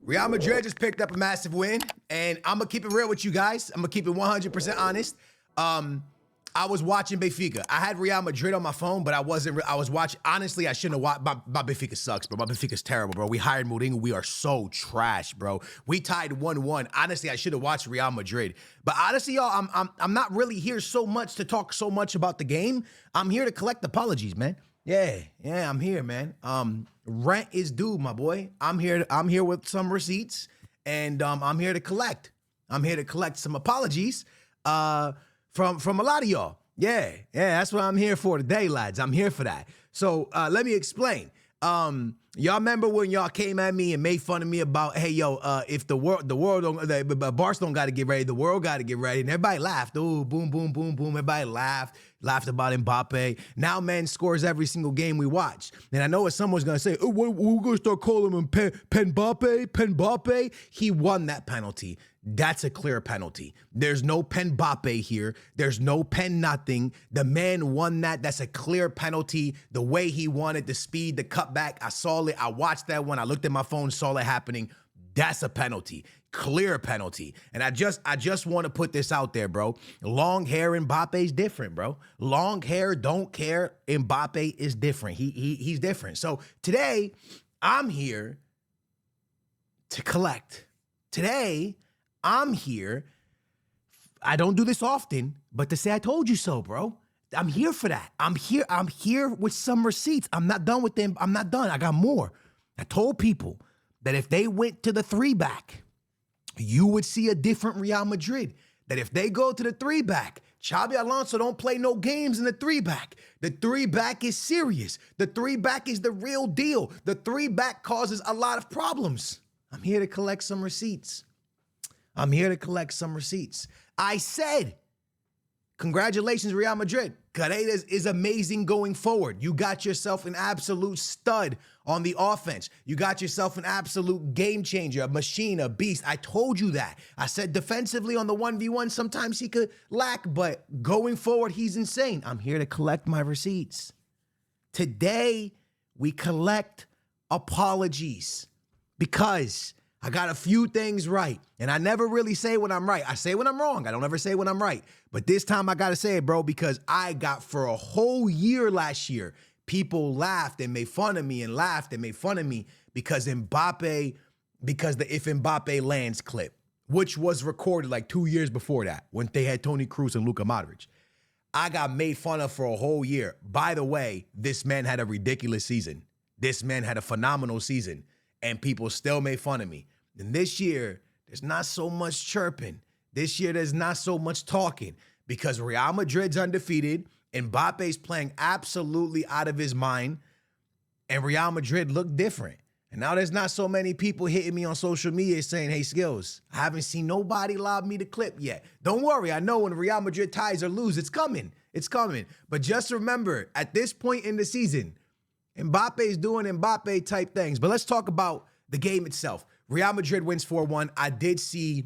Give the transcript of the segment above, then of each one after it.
Real Madrid just picked up a massive win, and I'm gonna keep it real with you guys. I'm gonna keep it 100% honest. I was watching Benfica. I had Real Madrid on my phone, but I was watching. Honestly, I shouldn't have watched. My Benfica sucks, bro. My Benfica's terrible, bro. We hired Mourinho. We are so trash, bro. We tied 1-1. Honestly, I should have watched Real Madrid. But honestly, y'all, I'm not really here so much to talk so much about the game. I'm here to collect apologies, man. Yeah, I'm here, man. Rent is due, my boy. I'm here with some receipts, and I'm here to collect. I'm here to collect some apologies from a lot of y'all. Yeah, that's what I'm here for today, lads. I'm here for that. So let me explain. Y'all remember when y'all came at me and made fun of me about, hey, yo, if the world don't, Barca don't got to get ready, the world got to get ready, and everybody laughed. Oh, boom, boom, boom, boom. Everybody laughed about Mbappe. Now, man scores every single game we watch. And I know what someone's gonna say. Oh, we're gonna start calling him Mbappe. He won that penalty. That's a clear penalty. There's no Mbappe here. There's no pen nothing. The man won that. That's a clear penalty. The way he won it, the speed, the cutback. I saw it. I watched that one. I looked at my phone, saw it happening. That's a penalty. Clear penalty. And I just want to put this out there, bro. Long hair Mbappe's different, bro. Long hair, don't care. Mbappe is different. He's different. So today, I'm here to collect. Today, I'm here. I don't do this often, but to say I told you so, bro. I'm here for that. I'm here with some receipts. I'm not done with them. I'm not done. I got more. I told people that if they went to the 3-back, you would see a different Real Madrid. That if they go to the 3-back, Xabi Alonso don't play no games in the 3-back. The 3-back is serious. The 3-back is the real deal. The 3-back causes a lot of problems. I'm here to collect some receipts. I said, congratulations, Real Madrid. Carreras is amazing going forward. You got yourself an absolute stud on the offense. You got yourself an absolute game changer, a machine, a beast. I told you that. I said defensively on the 1v1, sometimes he could lack, but going forward, he's insane. I'm here to collect my receipts. Today, we collect apologies because I got a few things right, and I never really say when I'm right. I say when I'm wrong. I don't ever say when I'm right. But this time I got to say it, bro, because I got for a whole year last year, people laughed and made fun of me and laughed and made fun of me because Mbappe, because the If Mbappe Lands clip, which was recorded like 2 years before that when they had Toni Kroos and Luka Modric. I got made fun of for a whole year. By the way, this man had a ridiculous season. This man had a phenomenal season, and people still made fun of me. And this year, there's not so much chirping. This year, there's not so much talking because Real Madrid's undefeated. Mbappe's playing absolutely out of his mind. And Real Madrid look different. And now there's not so many people hitting me on social media saying, hey, Skills, I haven't seen nobody lob me the clip yet. Don't worry. I know when Real Madrid ties or lose, it's coming. It's coming. But just remember, at this point in the season, Mbappe's doing Mbappe type things. But let's talk about the game itself. Real Madrid wins 4-1. I did see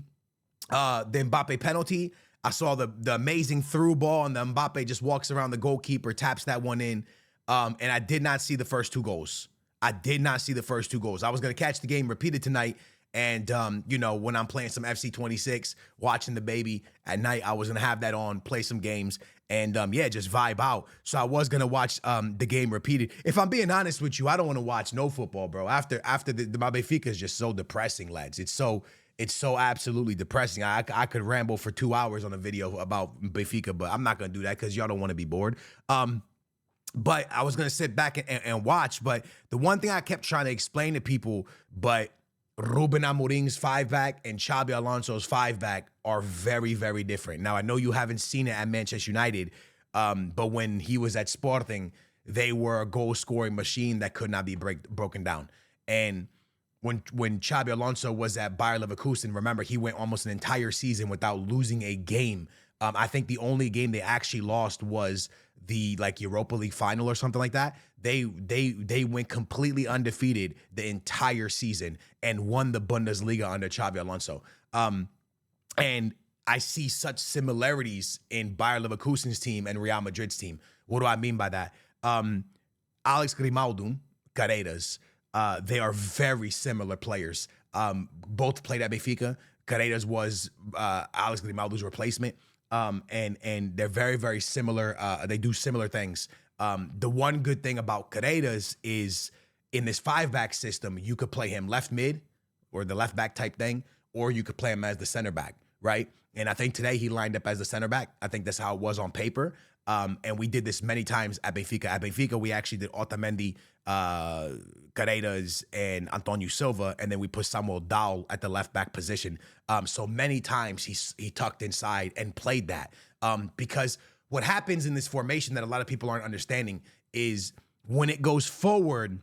the Mbappe penalty. I saw the amazing through ball, and the Mbappe just walks around the goalkeeper, taps that one in. And I did not see the first two goals. I was going to catch the game repeated tonight. And, when I'm playing some FC 26, watching the baby at night, I was going to have that on, play some games, and, just vibe out. So I was going to watch the game repeated. If I'm being honest with you, I don't want to watch no football, bro. After my Benfica is just so depressing, lads. It's so absolutely depressing. I could ramble for 2 hours on a video about Benfica, but I'm not going to do that because y'all don't want to be bored. But I was going to sit back and watch. But the one thing I kept trying to explain to people, but Ruben Amorim's 5-back and Xabi Alonso's 5-back are very, very different. Now, I know you haven't seen it at Manchester United, but when he was at Sporting, they were a goal-scoring machine that could not be broken down. And when Xabi Alonso was at Bayer Leverkusen, remember, he went almost an entire season without losing a game. I think the only game they actually lost was the Europa League final or something like that. They went completely undefeated the entire season and won the Bundesliga under Xabi Alonso. And I see such similarities in Bayer Leverkusen's team and Real Madrid's team. What do I mean by that? Alex Grimaldo, Carreras, they are very similar players. Both played at Benfica. Carreras was Alex Grimaldo's replacement. And they're very, very similar. They do similar things. The one good thing about Carreras is in this 5-back system, you could play him left mid or the left back type thing, or you could play him as the center back, right? And I think today he lined up as the center back. I think that's how it was on paper. And we did this many times at Benfica. At Benfica, we actually did Otamendi, Carreras, and Antonio Silva, and then we put Samuel Dowell at the left back position. So many times he tucked inside and played that. Because what happens in this formation that a lot of people aren't understanding is when it goes forward,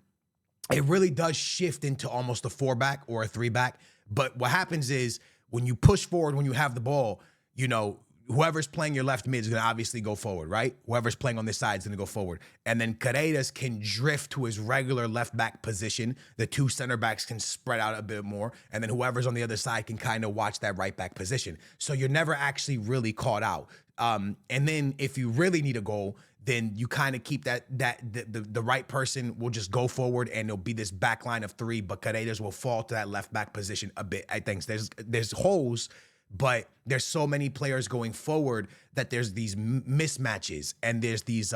it really does shift into almost a 4-back or a 3-back. But what happens is when you push forward, when you have the ball, you know, whoever's playing your left mid is going to obviously go forward, right? Whoever's playing on this side is going to go forward. And then Carreras can drift to his regular left back position. The 2 center backs can spread out a bit more. And then whoever's on the other side can kind of watch that right back position. So you're never actually really caught out. And then if you really need a goal, then you kind of keep the right person will just go forward and it'll be this back line of 3, but Carreras will fall to that left back position a bit. I think there's holes, but there's so many players going forward that there's these mismatches and there's these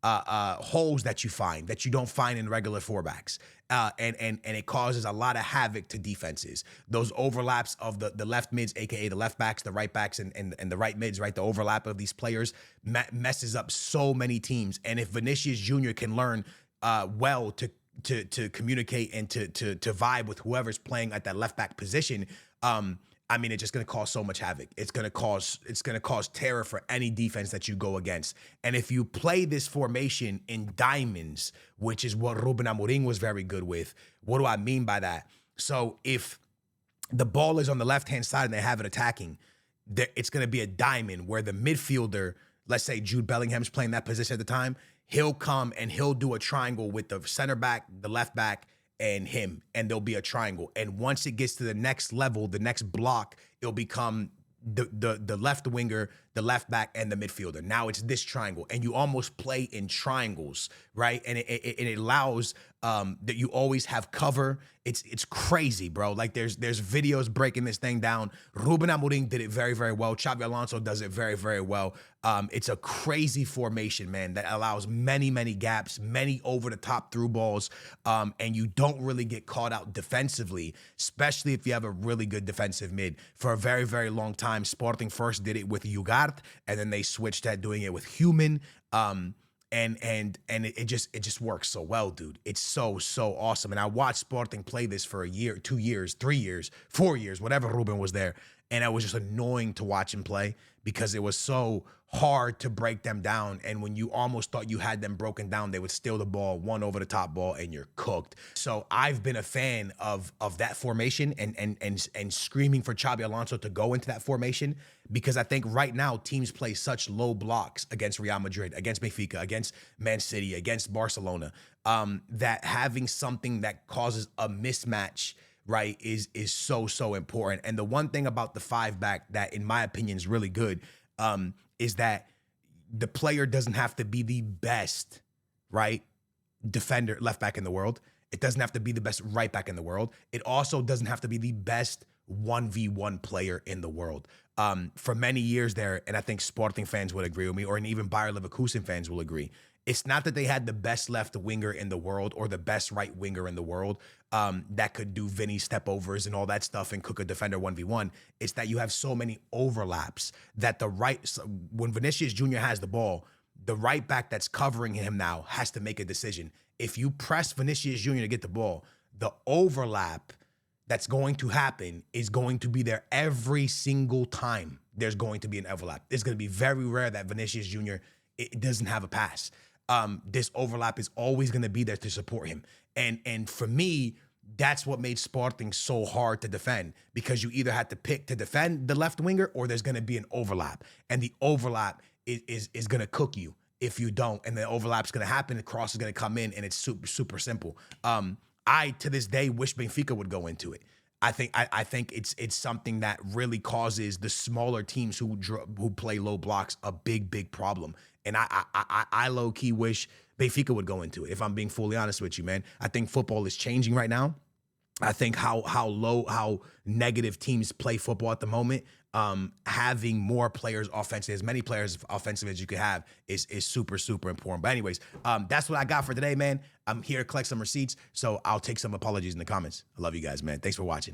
holes that you find that you don't find in regular 4-backs. And it causes a lot of havoc to defenses. Those overlaps of the left mids, aka the left backs, the right backs, and the right mids, right? The overlap of these players messes up so many teams. And if Vinicius Jr. can learn well to communicate and to vibe with whoever's playing at that left back position, I mean, it's just going to cause so much havoc. It's going to cause terror for any defense that you go against. And if you play this formation in diamonds, which is what Ruben Amorim was very good with, what do I mean by that? So if the ball is on the left-hand side and they have it attacking, it's going to be a diamond where the midfielder, let's say Jude Bellingham's playing that position at the time, he'll come and he'll do a triangle with the center back, the left back, and him, and there'll be a triangle. And once it gets to the next level, the next block, it'll become the left winger, the left back, and the midfielder. Now it's this triangle, and you almost play in triangles, right? And it allows that you always have cover. It's crazy, bro. Like there's videos breaking this thing down. Ruben Amorim did it very, very well. Xabi Alonso does it very, very well. It's a crazy formation, man, that allows many, many gaps, many over-the-top through balls, and you don't really get caught out defensively, especially if you have a really good defensive mid. For a very, very long time, Sporting first did it with Ugarte, and then they switched to doing it with Human. And it just works so well, dude. It's so awesome. And I watched Sporting play this for a year, 2 years, 3 years, 4 years, whatever Ruben was there. And it was just annoying to watch him play because it was so hard to break them down. And when you almost thought you had them broken down, they would steal the ball, one over the top ball, and you're cooked. So I've been a fan of that formation and screaming for Xabi Alonso to go into that formation, because I think right now teams play such low blocks against Real Madrid, against Benfica, against Man City, against Barcelona, that having something that causes a mismatch, right, is so important. And the one thing about the 5-back that, in my opinion, is really good, is that the player doesn't have to be the best, right, defender, left back in the world. It doesn't have to be the best right back in the world. It also doesn't have to be the best 1v1 player in the world. For many years there, and I think Sporting fans would agree with me, or even Bayer Leverkusen fans will agree, it's not that they had the best left winger in the world or the best right winger in the world that could do Vinny stepovers and all that stuff and cook a defender 1v1. It's that you have so many overlaps that when Vinicius Jr. has the ball, the right back that's covering him now has to make a decision. If you press Vinicius Jr. to get the ball, the overlap that's going to happen is going to be there every single time there's going to be an overlap. It's going to be very rare that Vinicius Jr. it doesn't have a pass. This overlap is always going to be there to support him. And for me, that's what made Sporting so hard to defend, because you either had to pick to defend the left winger or there's going to be an overlap. And the overlap is going to cook you if you don't. And the overlap's going to happen. The cross is going to come in, and it's super simple. I, to this day, wish Benfica would go into it. I think it's something that really causes the smaller teams who play low blocks a big problem. And I low key wish Benfica would go into it, if I'm being fully honest with you, man. I think football is changing right now. I think how negative teams play football at the moment, having more players offensively, as many players offensively as you could have is super, super important. But anyways, that's what I got for today, man. I'm here to collect some receipts, so I'll take some apologies in the comments. I love you guys, man. Thanks for watching.